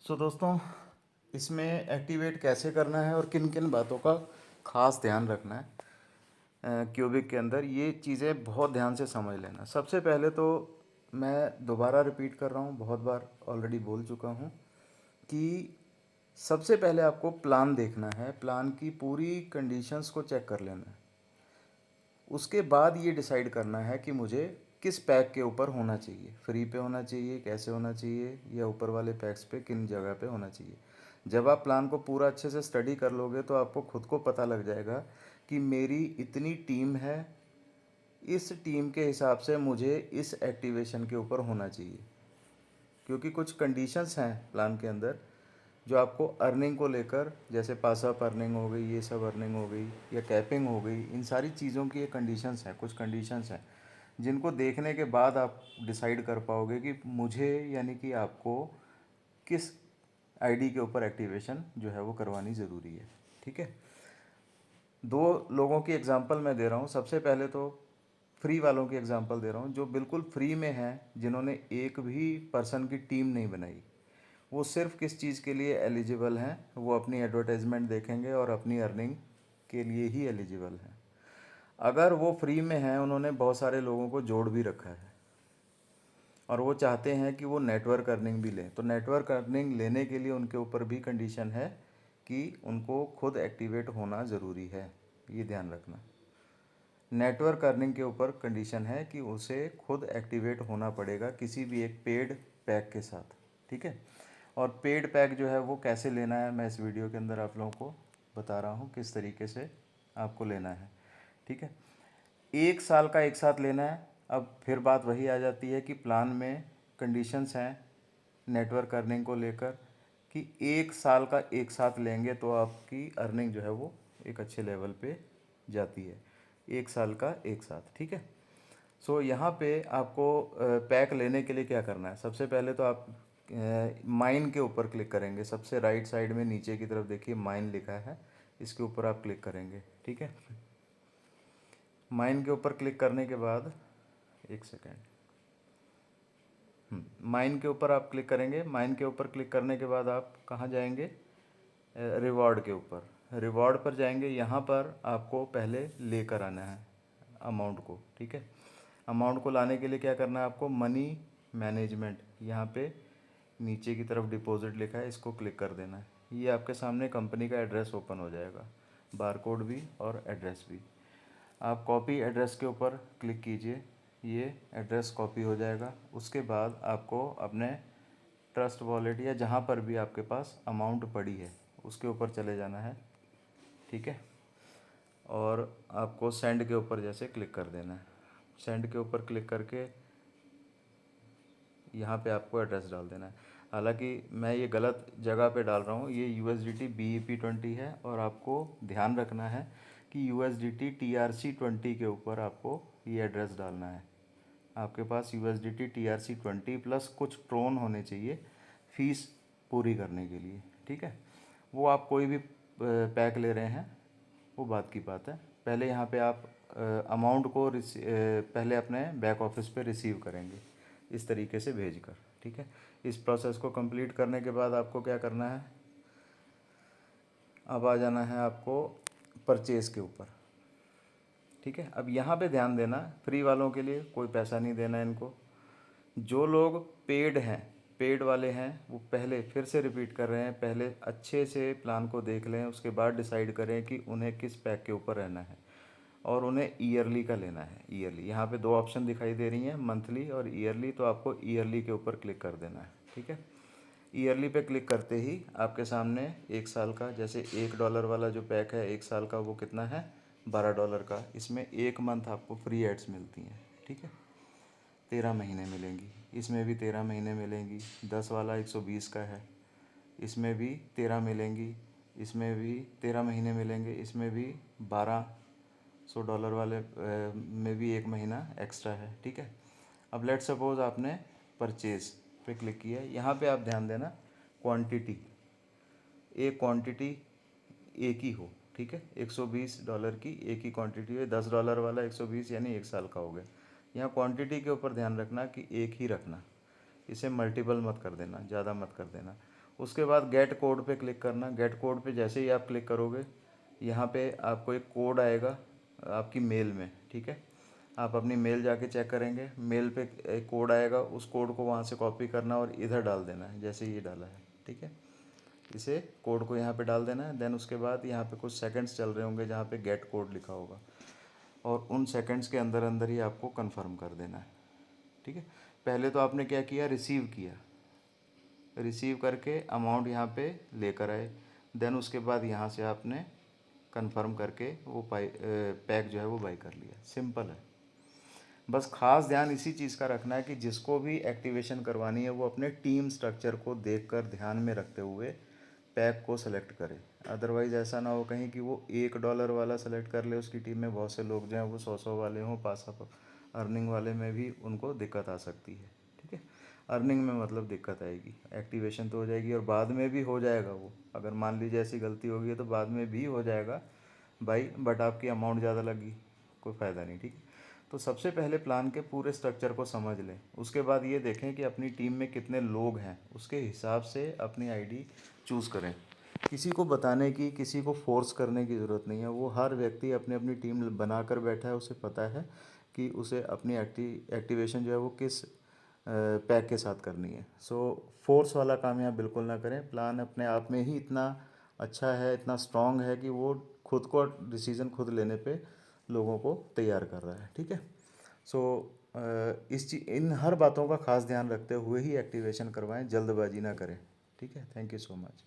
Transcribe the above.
दोस्तों, इसमें एक्टिवेट कैसे करना है और किन किन बातों का खास ध्यान रखना है क्यूबिक के अंदर, ये चीज़ें बहुत ध्यान से समझ लेना। सबसे पहले तो मैं दोबारा रिपीट कर रहा हूँ, बहुत बार ऑलरेडी बोल चुका हूँ कि सबसे पहले आपको प्लान देखना है, प्लान की पूरी कंडीशंस को चेक कर लेना है। उसके बाद ये डिसाइड करना है कि मुझे किस पैक के ऊपर होना चाहिए, फ्री पे होना चाहिए, कैसे होना चाहिए, या ऊपर वाले पैक्स पे किन जगह पे होना चाहिए। जब आप प्लान को पूरा अच्छे से स्टडी कर लोगे तो आपको खुद को पता लग जाएगा कि मेरी इतनी टीम है, इस टीम के हिसाब से मुझे इस एक्टिवेशन के ऊपर होना चाहिए। क्योंकि कुछ कंडीशंस हैं प्लान के अंदर जो आपको अर्निंग को लेकर, जैसे पास अप अर्निंग हो गई, ये सब अर्निंग हो गई, या कैपिंग हो गई, इन सारी चीज़ों की एक कंडीशंस हैं, कुछ कंडीशंस हैं जिनको देखने के बाद आप डिसाइड कर पाओगे कि मुझे, यानी कि आपको किस आईडी के ऊपर एक्टिवेशन जो है वो करवानी ज़रूरी है। ठीक है, दो लोगों की एग्जांपल मैं दे रहा हूँ। सबसे पहले तो फ्री वालों की एग्जांपल दे रहा हूँ, जो बिल्कुल फ्री में हैं, जिन्होंने एक भी पर्सन की टीम नहीं बनाई। वो सिर्फ किस चीज़ के लिए एलिजिबल हैं, वो अपनी एडवर्टाइजमेंट देखेंगे और अपनी अर्निंग के लिए ही एलिजिबल हैं। अगर वो फ्री में हैं, उन्होंने बहुत सारे लोगों को जोड़ भी रखा है और वो चाहते हैं कि वो नेटवर्क अर्निंग भी लें, तो नेटवर्क अर्निंग लेने के लिए उनके ऊपर भी कंडीशन है कि उनको खुद एक्टिवेट होना ज़रूरी है। ये ध्यान रखना, नेटवर्क अर्निंग के ऊपर कंडीशन है कि उसे खुद एक्टिवेट होना पड़ेगा किसी भी एक पेड पैक के साथ। ठीक है, और पेड पैक जो है वो कैसे लेना है, मैं इस वीडियो के अंदर आप लोगों को बता रहा हूँ किस तरीके से आपको लेना है। ठीक है, 1 साल का एक साथ लेना है। अब फिर बात वही आ जाती है कि प्लान में कंडीशंस हैं नेटवर्क अर्निंग को लेकर कि 1 साल का एक साथ लेंगे तो आपकी अर्निंग जो है वो एक अच्छे लेवल पे जाती है। 1 साल का एक साथ। ठीक है, यहाँ पे आपको पैक लेने के लिए क्या करना है। सबसे पहले तो आप माइन के ऊपर क्लिक करेंगे। सबसे राइट साइड में नीचे की तरफ देखिए माइन लिखा है, इसके ऊपर आप क्लिक करेंगे। ठीक है, माइन के ऊपर क्लिक करने के बाद, एक सेकेंड, माइन के ऊपर आप क्लिक करेंगे। माइन के ऊपर क्लिक करने के बाद आप कहाँ जाएंगे, रिवॉर्ड के ऊपर। रिवॉर्ड पर जाएंगे, यहाँ पर आपको पहले लेकर आना है अमाउंट को। ठीक है, अमाउंट को लाने के लिए क्या करना है आपको, मनी मैनेजमेंट, यहाँ पे नीचे की तरफ डिपॉजिट लिखा है, इसको क्लिक कर देना है। ये आपके सामने कंपनी का एड्रेस ओपन हो जाएगा, बारकोड भी और एड्रेस भी। आप कॉपी एड्रेस के ऊपर क्लिक कीजिए, ये एड्रेस कॉपी हो जाएगा। उसके बाद आपको अपने ट्रस्ट वॉलेट या जहाँ पर भी आपके पास अमाउंट पड़ी है उसके ऊपर चले जाना है। ठीक है, और आपको सेंड के ऊपर जैसे क्लिक कर देना है। सेंड के ऊपर क्लिक करके यहाँ पे आपको एड्रेस डाल देना है। हालांकि मैं ये गलत जगह पे डाल रहा हूँ, ये USDT BEP20 है और आपको ध्यान रखना है कि USDT TRC20 के ऊपर आपको ये एड्रेस डालना है। आपके पास USDT TRC20 प्लस कुछ ट्रोन होने चाहिए फ़ीस पूरी करने के लिए। ठीक है, वो आप कोई भी पैक ले रहे हैं वो बात की बात है। पहले यहाँ पे आप अमाउंट को पहले अपने बैक ऑफिस पे रिसीव करेंगे इस तरीके से भेजकर। ठीक है, इस प्रोसेस को कंप्लीट करने के बाद आपको क्या करना है, अब आ जाना है आपको परचेज़ के ऊपर। ठीक है, अब यहाँ पे ध्यान देना, फ्री वालों के लिए कोई पैसा नहीं देना है इनको। जो लोग पेड हैं, पेड वाले हैं, वो पहले फिर से रिपीट कर रहे हैं, पहले अच्छे से प्लान को देख लें, उसके बाद डिसाइड करें कि उन्हें किस पैक के ऊपर रहना है और उन्हें ईयरली का लेना है। ईयरली, यहाँ पे दो ऑप्शन दिखाई दे रही हैं, मंथली और ईयरली, तो आपको ईयरली के ऊपर क्लिक कर देना है। ठीक है, ईयरली पे क्लिक करते ही आपके सामने 1 साल का, जैसे $1 वाला जो पैक है 1 साल का, वो कितना है, $12 का। इसमें 1 मंथ आपको फ्री एड्स मिलती हैं। ठीक है, 13 महीने मिलेंगी, इसमें भी 13 महीने मिलेंगी। 10 वाला 120 का है, इसमें भी 13 मिलेंगी, इसमें भी 13 महीने मिलेंगे, इसमें भी $1200 वाले में भी 1 महीना एक्स्ट्रा है। ठीक है, अब लेट सपोज आपने परचेज़ पे क्लिक किया है। यहाँ पे आप ध्यान देना, क्वांटिटी, एक क्वांटिटी एक ही हो। ठीक है, $120 की एक ही क्वांटिटी है। $10 वाला 120 यानी 1 साल का हो गया। यहाँ क्वांटिटी के ऊपर ध्यान रखना कि एक ही रखना, इसे मल्टीपल मत कर देना, ज़्यादा मत कर देना। उसके बाद गेट कोड पे क्लिक करना। गेट कोड पे जैसे ही आप क्लिक करोगे, यहाँ पे आपको एक कोड आएगा आपकी मेल में, ठीक है। आप अपनी मेल जाके चेक करेंगे, मेल पे एक कोड आएगा, उस कोड को वहाँ से कॉपी करना और इधर डाल देना है, जैसे ये डाला है, ठीक है। इसे कोड को यहाँ पे डाल देना है। देन उसके बाद यहाँ पे कुछ सेकंड्स चल रहे होंगे जहाँ पे गेट कोड लिखा होगा, और उन सेकंड्स के अंदर अंदर ही आपको कंफर्म कर देना है, ठीक है। पहले तो आपने क्या किया, रिसीव किया, रिसीव करके अमाउंट यहाँ पे लेकर आए। देन उसके बाद यहाँ से आपने कंफर्म करके वो पैक जो है वो बाई कर लिया। सिंपल है। बस खास ध्यान इसी चीज़ का रखना है कि जिसको भी एक्टिवेशन करवानी है वो अपने टीम स्ट्रक्चर को देखकर ध्यान में रखते हुए पैक को सेलेक्ट करे। अदरवाइज़ ऐसा ना हो कहीं कि वो $1 वाला सेलेक्ट कर ले, उसकी टीम में बहुत से लोग जो हैं वो 100 वाले हों, पास अर्निंग वाले में भी उनको दिक्कत आ सकती है, ठीक है। अर्निंग में मतलब दिक्कत आएगी, एक्टिवेशन तो हो जाएगी और बाद में भी हो जाएगा वो, अगर मान लीजिए ऐसी गलती होगी तो बाद में भी हो जाएगा भाई, बट आपकी अमाउंट ज़्यादा लगी, कोई फ़ायदा नहीं, ठीक है। तो सबसे पहले प्लान के पूरे स्ट्रक्चर को समझ लें, उसके बाद ये देखें कि अपनी टीम में कितने लोग हैं, उसके हिसाब से अपनी आईडी चूज़ करें। किसी को बताने की, किसी को फोर्स करने की ज़रूरत नहीं है। वो हर व्यक्ति अपनी अपनी टीम बनाकर बैठा है, उसे पता है कि उसे अपनी एक्टिवेशन जो है वो किस पैक के साथ करनी है। सो फोर्स वाला काम यहाँ बिल्कुल ना करें। प्लान अपने आप में ही इतना अच्छा है, इतना स्ट्रांग है कि वो खुद को डिसीज़न खुद लेने पे लोगों को तैयार कर रहा है, ठीक है। सो इन हर बातों का खास ध्यान रखते हुए ही एक्टिवेशन करवाएं, जल्दबाजी ना करें, ठीक है। Thank you so much.